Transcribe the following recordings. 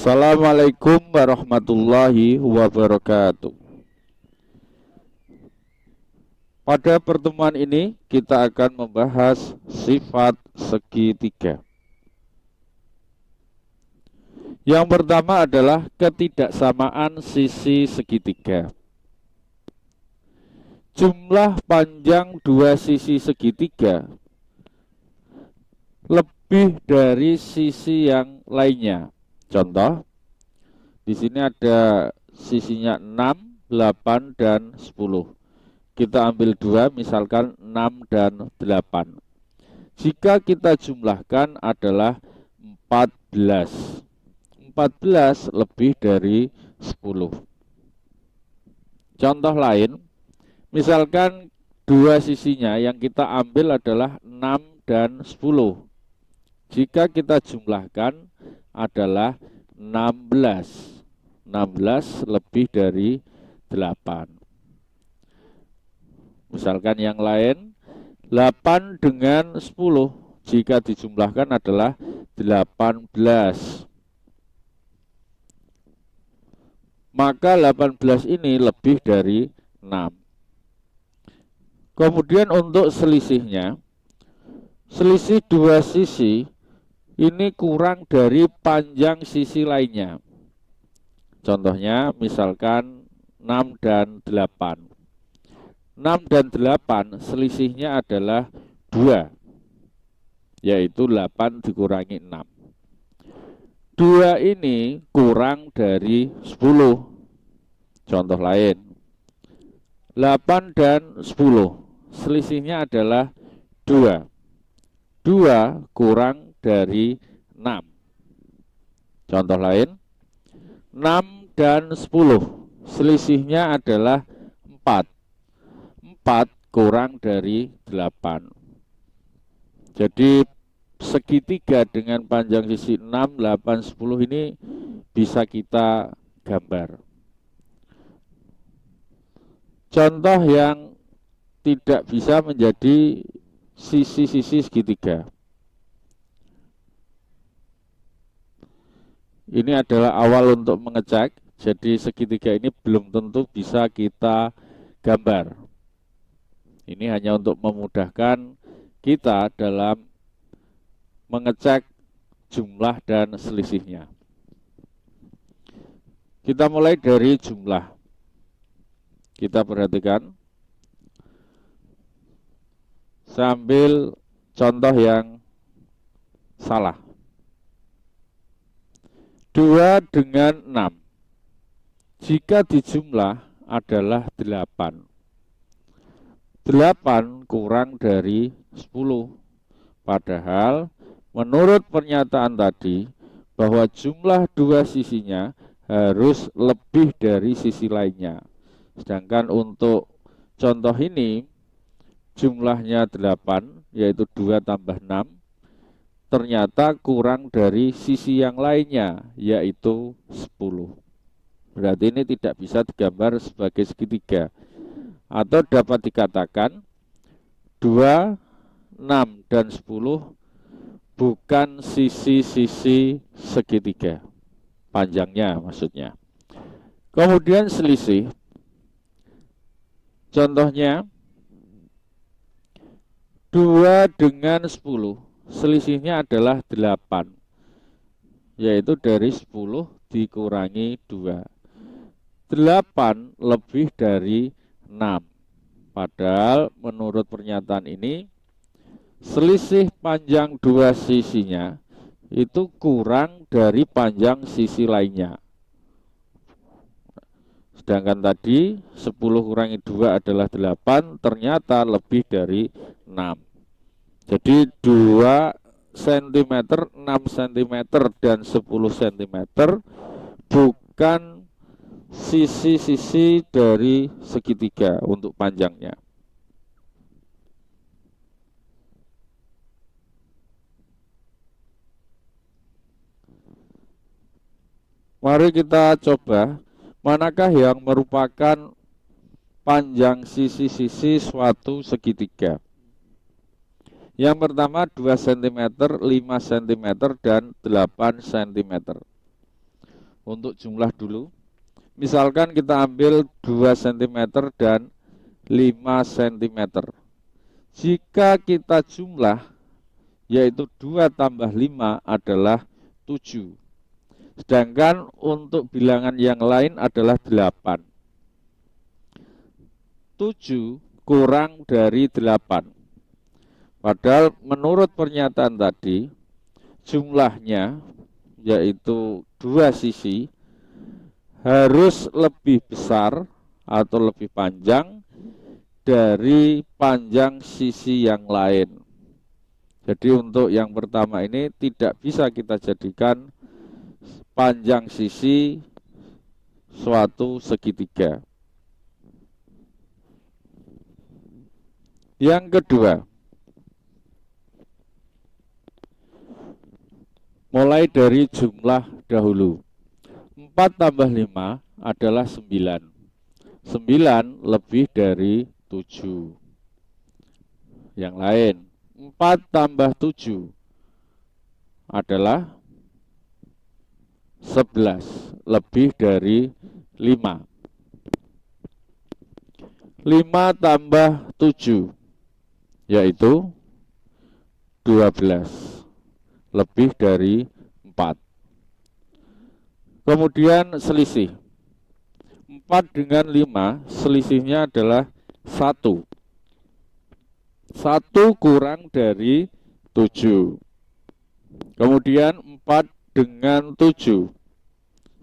Assalamualaikum warahmatullahi wabarakatuh. Pada pertemuan ini kita akan membahas sifat segitiga. Yang pertama adalah ketidaksamaan sisi segitiga. Jumlah panjang dua sisi segitiga lebih dari sisi yang lainnya. Contoh, di sini ada sisinya 6, 8, dan 10. Kita ambil dua, misalkan 6 dan 8. Jika kita jumlahkan adalah 14. 14 lebih dari 10. Contoh lain, misalkan dua sisinya yang kita ambil adalah 6 dan 10. Jika kita jumlahkan adalah 16. 16 lebih dari 8. Misalkan yang lain, 8 dengan 10 jika dijumlahkan adalah 18. Maka 18 ini lebih dari 6. Kemudian untuk selisihnya, selisih dua sisi ini kurang dari panjang sisi lainnya. Contohnya misalkan 6 dan 8. 6 dan 8 selisihnya adalah 2, yaitu 8 dikurangi 6. 2 ini kurang dari 10. Contoh lain, 8 dan 10 selisihnya adalah 2. 2 kurang dari 6. Contoh lain, 6 dan 10 selisihnya adalah 4. 4 kurang dari 8. Jadi segitiga dengan panjang sisi 6, 8, 10 ini bisa kita gambar. Contoh yang tidak bisa menjadi sisi-sisi segitiga. Ini adalah awal untuk mengecek, jadi segitiga ini belum tentu bisa kita gambar. Ini hanya untuk memudahkan kita dalam mengecek jumlah dan selisihnya. Kita mulai dari jumlah. Kita perhatikan sambil contoh yang salah. 2 dengan 6 jika dijumlah adalah 8. 8 kurang dari 10. Padahal menurut pernyataan tadi bahwa jumlah dua sisinya harus lebih dari sisi lainnya. Sedangkan untuk contoh ini jumlahnya 8, yaitu 2 tambah 6, ternyata kurang dari sisi yang lainnya, yaitu 10. Berarti ini tidak bisa digambar sebagai segitiga. Atau dapat dikatakan 2, 6, dan 10 bukan sisi-sisi segitiga. Panjangnya maksudnya. Kemudian selisih. Contohnya 2 dengan 10. Selisihnya adalah 8. Yaitu dari 10 dikurangi 2. 8 lebih dari 6. Padahal menurut pernyataan ini selisih panjang dua sisinya itu kurang dari panjang sisi lainnya. Sedangkan tadi 10 kurangi 2 adalah 8, ternyata lebih dari 6. Jadi 2 cm, 6 cm, dan 10 cm bukan sisi-sisi dari segitiga untuk panjangnya. Mari kita coba manakah yang merupakan panjang sisi-sisi suatu segitiga. Yang pertama 2 cm, 5 cm, dan 8 cm. untuk jumlah dulu. Misalkan kita ambil 2 cm dan 5 cm. Jika kita jumlah, yaitu 2 tambah 5 adalah 7. Sedangkan untuk bilangan yang lain adalah 8. 7 kurang dari 8. Padahal menurut pernyataan tadi, jumlahnya yaitu 2 sisi harus lebih besar atau lebih panjang dari panjang sisi yang lain. Jadi untuk yang pertama ini tidak bisa kita jadikan panjang sisi suatu segitiga. Yang kedua, mulai dari jumlah dahulu. 4 tambah 5 adalah 9. 9 lebih dari 7. Yang lain, 4 tambah 7 adalah 11 lebih dari 5. 5 tambah 7 yaitu 12 lebih dari 4. Kemudian selisih 4 dengan 5 selisihnya adalah 1. 1 kurang dari 7. Kemudian 4 dengan 7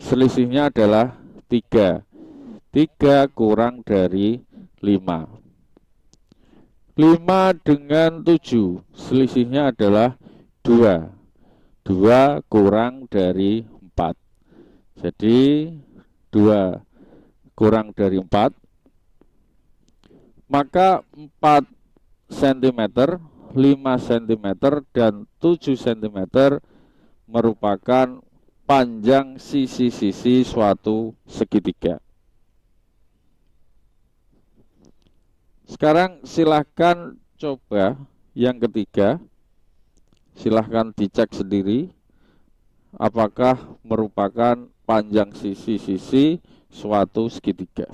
selisihnya adalah 3. 3 kurang dari 5. 5 dengan 7 selisihnya adalah 2. 2 kurang dari 4. Jadi 2 kurang dari 4, maka 4 cm, 5 cm, dan 7 cm merupakan panjang sisi-sisi suatu segitiga. Sekarang silahkan coba yang ketiga, silahkan dicek sendiri apakah merupakan panjang sisi-sisi suatu segitiga.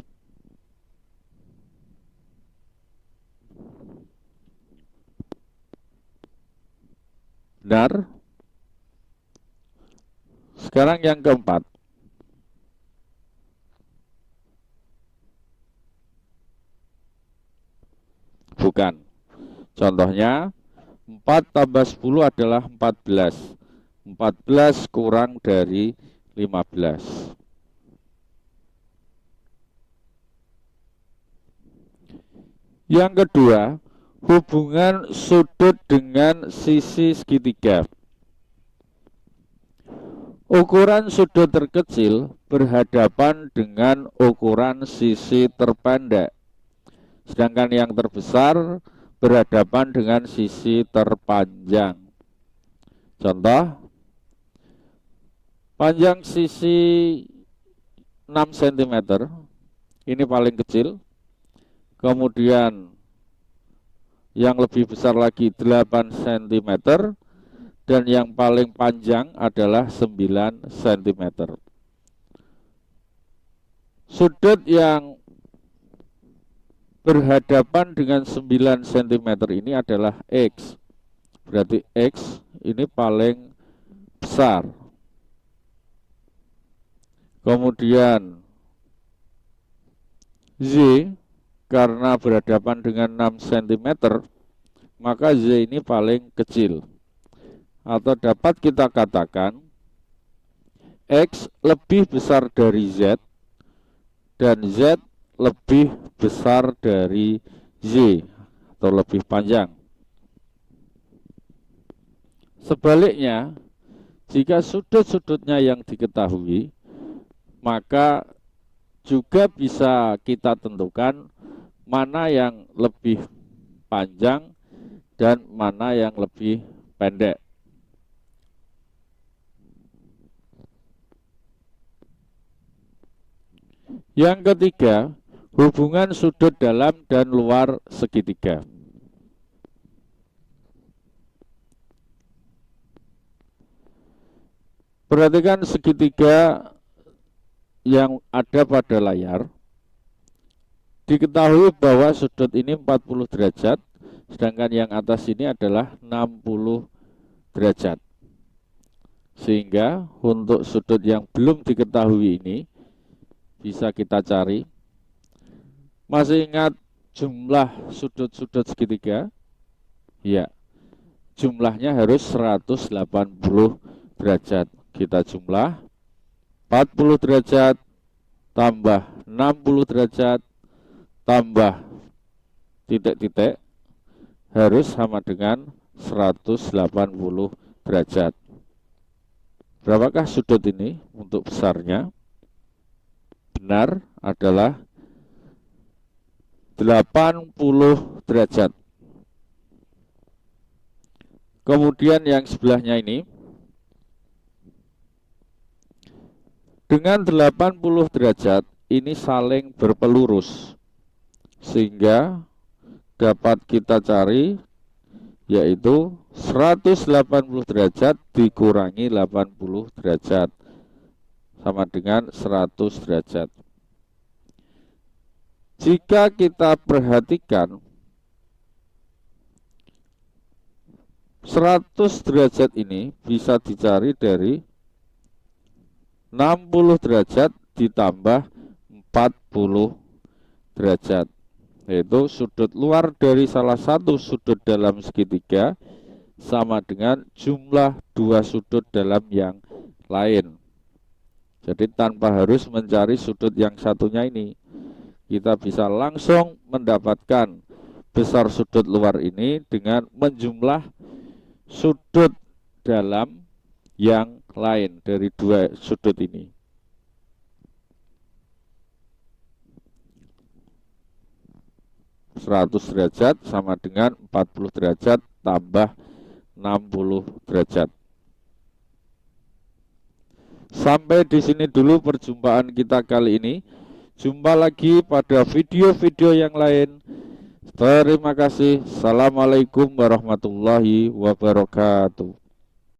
Benar? Sekarang yang keempat. Bukan. Contohnya 4 tambah 10 adalah 14. 14 kurang dari 15. Yang kedua, hubungan sudut dengan sisi segitiga. Ukuran sudut terkecil berhadapan dengan ukuran sisi terpendek. Sedangkan yang terbesar berhadapan dengan sisi terpanjang. Contoh, panjang sisi 6 cm, ini paling kecil. Kemudian yang lebih besar lagi 8 cm. Dan yang paling panjang adalah 9 cm. Sudut yang berhadapan dengan 9 cm ini adalah X. Berarti X ini paling besar. Kemudian Z karena berhadapan dengan 6 cm, maka Z ini paling kecil. Atau dapat kita katakan X lebih besar dari Z dan Z lebih besar dari Z atau lebih panjang. Sebaliknya, jika sudut-sudutnya yang diketahui, maka juga bisa kita tentukan mana yang lebih panjang dan mana yang lebih pendek. Yang ketiga, hubungan sudut dalam dan luar segitiga. Perhatikan segitiga yang ada pada layar, diketahui bahwa sudut ini 40 derajat, sedangkan yang atas ini adalah 60 derajat. Sehingga untuk sudut yang belum diketahui ini bisa kita cari. Masih ingat jumlah sudut-sudut segitiga? Ya, jumlahnya harus 180 derajat. Kita jumlah 40 derajat tambah 60 derajat tambah titik-titik harus sama dengan 180 derajat. Berapakah sudut ini untuk besarnya? Benar adalah 80 derajat. Kemudian yang sebelahnya ini, dengan 80 derajat ini saling berpelurus, sehingga dapat kita cari yaitu 180 derajat dikurangi 80 derajat sama dengan 100 derajat. Jika kita perhatikan 100 derajat ini bisa dicari dari 60 derajat ditambah 40 derajat, yaitu sudut luar dari salah satu sudut dalam segitiga sama dengan jumlah dua sudut dalam yang lain. Jadi tanpa harus mencari sudut yang satunya ini, kita bisa langsung mendapatkan besar sudut luar ini dengan menjumlah sudut dalam yang lain dari dua sudut ini. Seratus derajat sama dengan 40 derajat tambah 60 derajat. Sampai di sini dulu perjumpaan kita kali ini. Jumpa lagi pada video-video yang lain. Terima kasih. Assalamualaikum warahmatullahi wabarakatuh.